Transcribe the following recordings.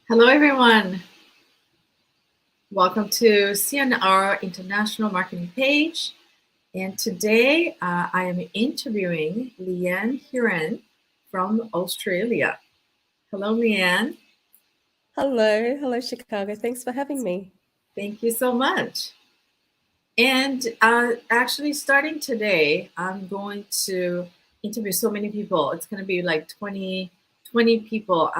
Hello, everyone. Welcome to CNR International Marketing Page. And today I am interviewing Leeanne Hurren from Australia. Hello, Leeanne. Hello, Chicago. Thanks for having me. Thank you so much. And actually, starting today, I'm going to interview so many people. It's going to be like 20 people,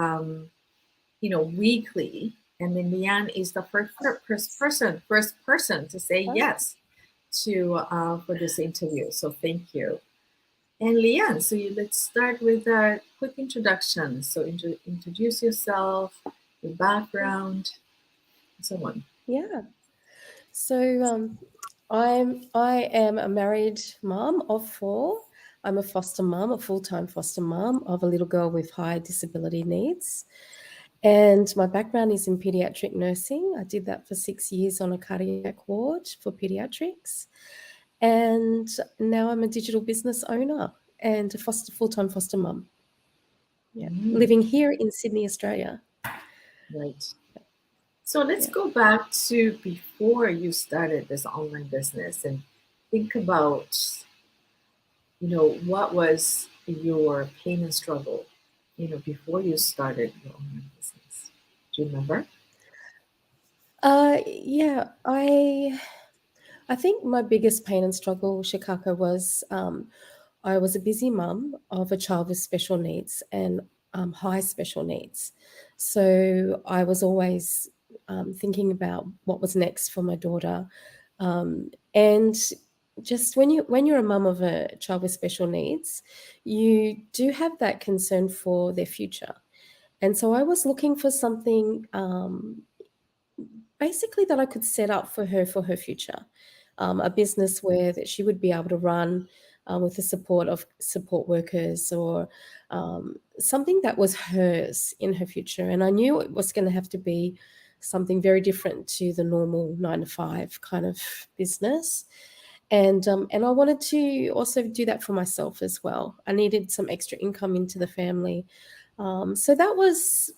weekly. And then Leanne is the first person to say Oh, yes to for this interview. So thank you. And Leanne, let's start with a quick introduction. So introduce yourself, your background, and so on. yeah. So I am a married mom of four. I'm a foster mom, a full-time foster mom of a little girl with high disability needs. And my background is in pediatric nursing. I did that for 6 years on a cardiac ward for pediatrics. And now I'm a digital business owner and a full-time foster mom. Yeah. Mm, Living here in Sydney, Australia. right. So let's Yeah. go back to before you started this online business and think about, what was your pain and struggle, before you started your online business. Do you remember? Yeah, I think my biggest pain and struggle, Shikaka, was I was a busy mum of a child with special needs and high special needs. So I was always thinking about what was next for my daughter. And just when you're a mum of a child with special needs, you do have that concern for their future. And so I was looking for something basically that I could set up for her future, a business where that she would be able to run with the support of support workers or something that was hers in her future. And I knew it was going to have to be something very different to the normal 9 to 5 kind of business. And I wanted to also do that for myself as well. I needed some extra income into the family. So that was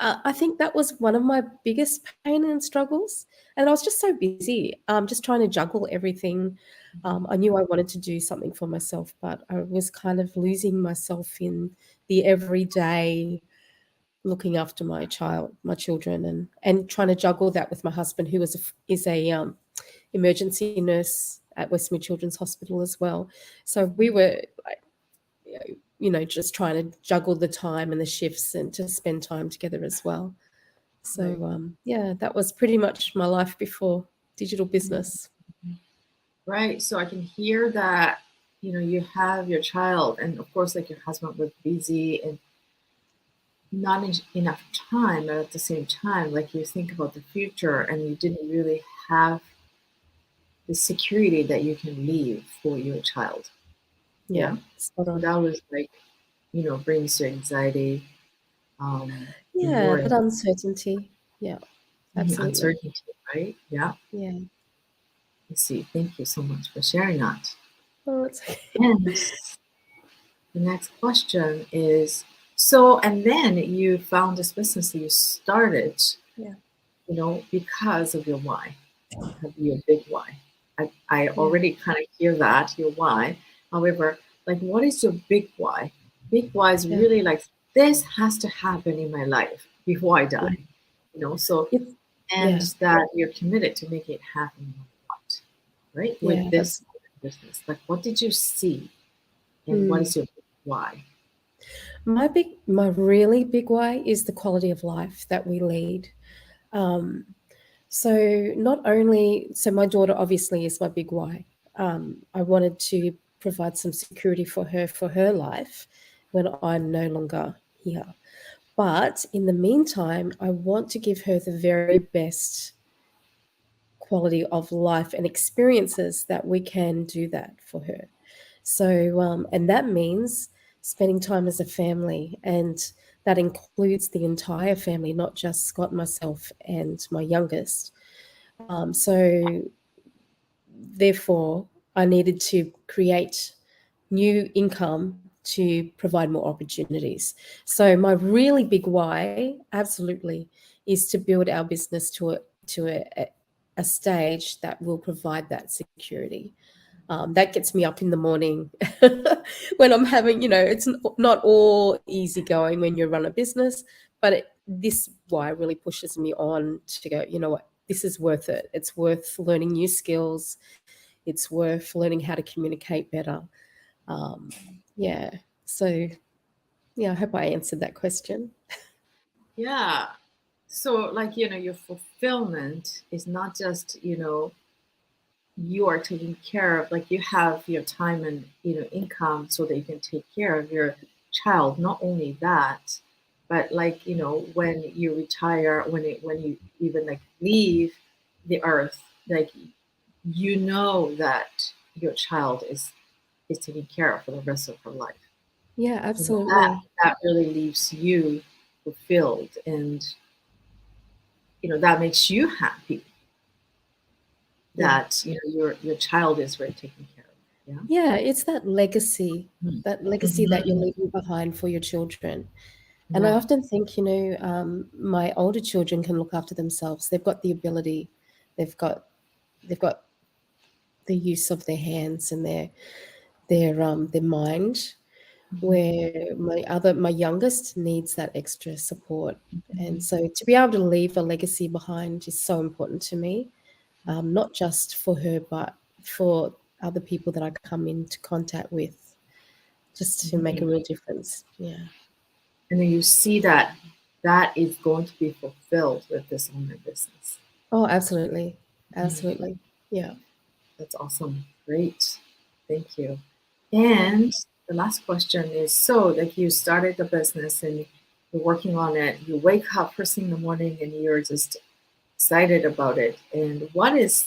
I think that was one of my biggest pain and struggles. And I was just so busy, just trying to juggle everything. I knew I wanted to do something for myself, but I was kind of losing myself in the everyday looking after my children, and trying to juggle that with my husband, who is a emergency nurse at Westmead Children's Hospital as well. So we were like, just trying to juggle the time and the shifts and to spend time together as well. Right. So yeah, that was pretty much my life before digital Mhm. business. Right. So I can hear that, you have your child, and of course, like your husband was busy and not enough time, but at the same time, like you think about the future and you didn't really have the security that you can leave for your child. Yeah, Yeah. spot So on. that was like, brings you anxiety, and Yeah, worry, that uncertainty. Yeah, absolutely. uncertainty, right? Yeah. Yeah. I see. Thank you so much for sharing that. Oh, it's okay. And the next question is, so, and then you found this business that you started, Yeah, because of your why, your big why. I yeah, already kind of hear that, your why. However, like, what is your big why? Big why is yeah, really like, this has to happen in my life before I yeah. die, so, It's and yeah, that you're committed to make it happen no matter what, right? With yeah. this business, like, what did you see and what Mm. is your big why? My really big why is the quality of life that we lead. Um, so my daughter obviously is my big why. I wanted to provide some security for her life when I'm no longer here. But in the meantime, I want to give her the very best quality of life and experiences that we can do that for her. So, and that means spending time as a family, and that includes the entire family, not just Scott, myself, and my youngest. So, therefore, I needed to create new income to provide more opportunities. So my really big why, absolutely, is to build our business to a stage that will provide that security. That gets me up in the morning when I'm having, it's not all easy going when you run a business, but this why really pushes me on to go, you know what, this is worth it. It's worth learning new skills. It's worth learning how to communicate better. Um, yeah. So, yeah, I hope I answered that question. Yeah. So, like, your fulfillment is not just, you are taking care of, like, you have your time and, income so that you can take care of your child. Not only that, but like, when you retire, when you even like leave the earth, like, that your child is taken care of for the rest of her life. Yeah, That absolutely. that really leaves you fulfilled, and that makes you happy Yeah. that your child is very taken care of. Yeah. Yeah, it's that legacy that you're Mhm. leaving behind for your children. And I Yeah. often think, my older children can look after themselves. They've got the ability, they've got they've got the use of their hands and their mind, Mhm. where my youngest needs that extra support. And Mhm. so to be able to leave a legacy behind is so important to me, not just for her, but for other people that I come into contact with, just to make a Mhm. real difference. Yeah. And then you see that that is going to be fulfilled with this online business. Oh, absolutely. Mhm. Absolutely. Yeah. That's awesome. Great. Thank you. And the last question is, so like you started the business and you're working on it, you wake up first thing in the morning and you're just excited about it. And what is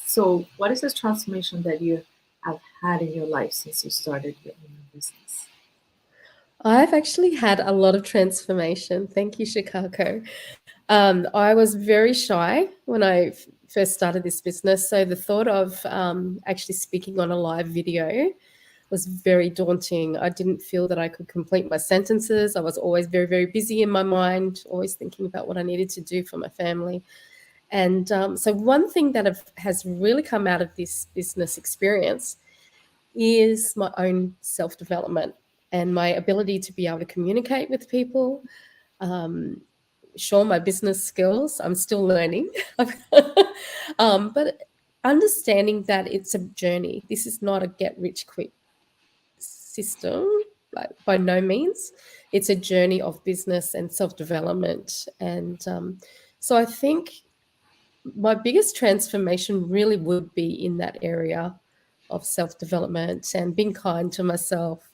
this transformation that you have had in your life since you started your own business? I've actually had a lot of transformation. Thank you, Chicago. I was very shy when I first started this business. So the thought of actually speaking on a live video was very daunting. I didn't feel that I could complete my sentences. I was always very, very busy in my mind, always thinking about what I needed to do for my family. And so, one thing that has really come out of this business experience is my own self development and my ability to be able to communicate with people. Um, Sure, my business skills, I'm still learning. But understanding that it's a journey. This is not a get rich quick system, like by no means. It's a journey of business and self development. And so I think my biggest transformation really would be in that area of self development and being kind to myself.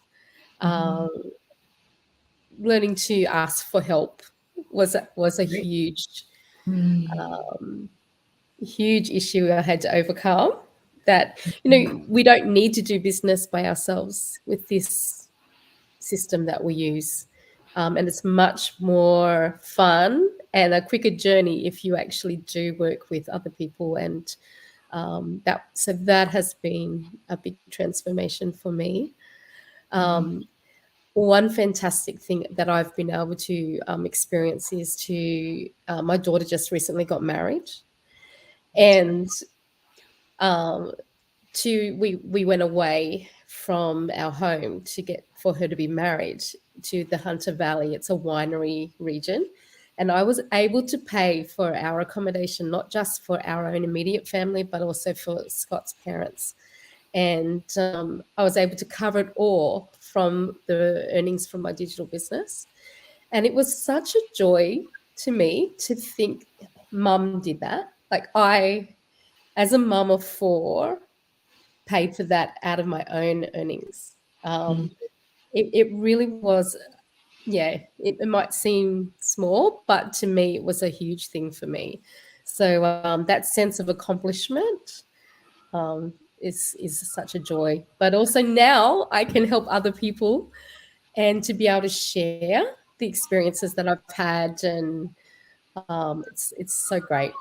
Mhm. Um, Learning to ask for help was a Great. Mm. huge issue I had to overcome. That we don't need to do business by ourselves with this system that we use. And it's much more fun and a quicker journey if you actually do work with other people. And that has been a big transformation for me. Mhm. Um, One fantastic thing that I've been able to experience is my daughter just recently got married, That's great. and um, we went away from our home to get for her to be married to the Hunter Valley. It's a winery region. And I was able to pay for our accommodation, not just for our own immediate family, but also for Scott's parents. And I was able to cover it all from the earnings from my digital business. And it was such a joy to me to think mum did that. Like as a mum of four, paid for that out of my own earnings. Mhm. It really was, yeah, it might seem small, but to me, it was a huge thing for me. So that sense of accomplishment is such a joy. But also now I can help other people and to be able to share the experiences that I've had, and it's so great.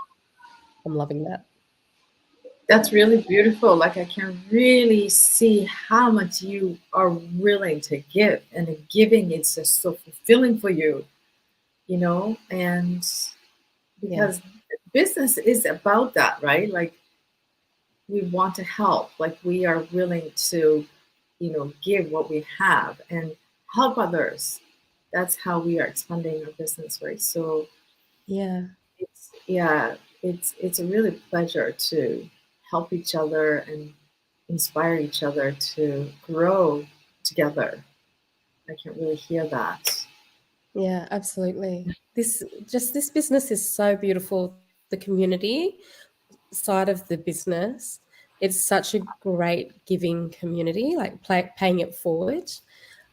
I'm loving that. That's really beautiful. Like I can really see how much you are willing to give, and the giving is just so fulfilling for you, and Yeah. because business is about that, right? Like we want to help, like we are willing to, give what we have and help others. That's how we are expanding our business, right? So Yeah. yeah, it's a really pleasure to help each other and inspire each other to grow together. I can really hear that. Yeah, absolutely. This business is so beautiful. The community side of the business, it's such a great giving community, like paying it forward.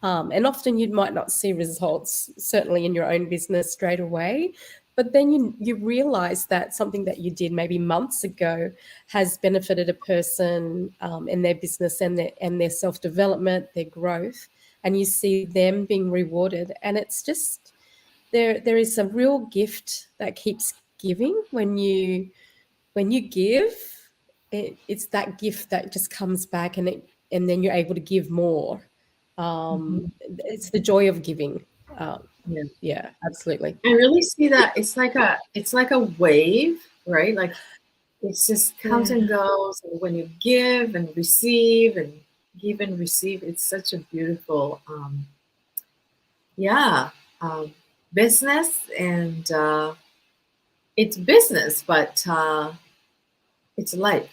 And often you might not see results, certainly in your own business straight away. But then you realize that something that you did maybe months ago has benefited a person in their business and their self development, their growth, and you see them being rewarded. And it's just there is a real gift that keeps giving when you give. It's that gift that just comes back, and then you're able to give more. Mhm. It's the joy of giving. Um, Yeah. yeah, absolutely. I really see that it's like a wave, right? Like it just comes and Yeah, goes. And when you give and receive and give and receive, it's such a beautiful, yeah, um, business. And it's business, but it's life.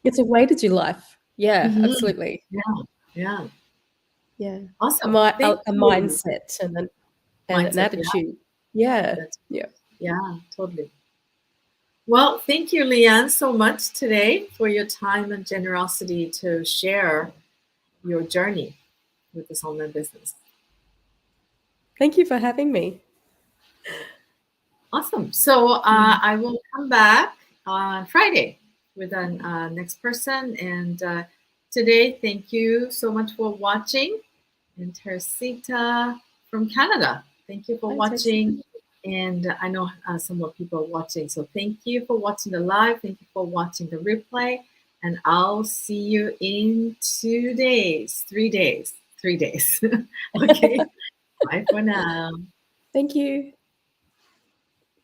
it's a way to do life. Yeah, Hmm. absolutely. Yeah, yeah. Yeah, Awesome. Thank a you. mindset and an Mindset. Yeah, attitude. Yeah, that's yeah. yeah, totally. Well, thank you, Leanne, so much today for your time and generosity to share your journey with this online business. Thank you for having me. Awesome. So Mm. I will come back on Friday with an next person. And today, thank you so much for watching. And Teresita from Canada, thank you for Bye, Tracy. watching. And I know some more people are watching. So thank you for watching the live. Thank you for watching the replay. And I'll see you in 2 days, 3 days, 3 days. Okay. Bye for now. Thank you.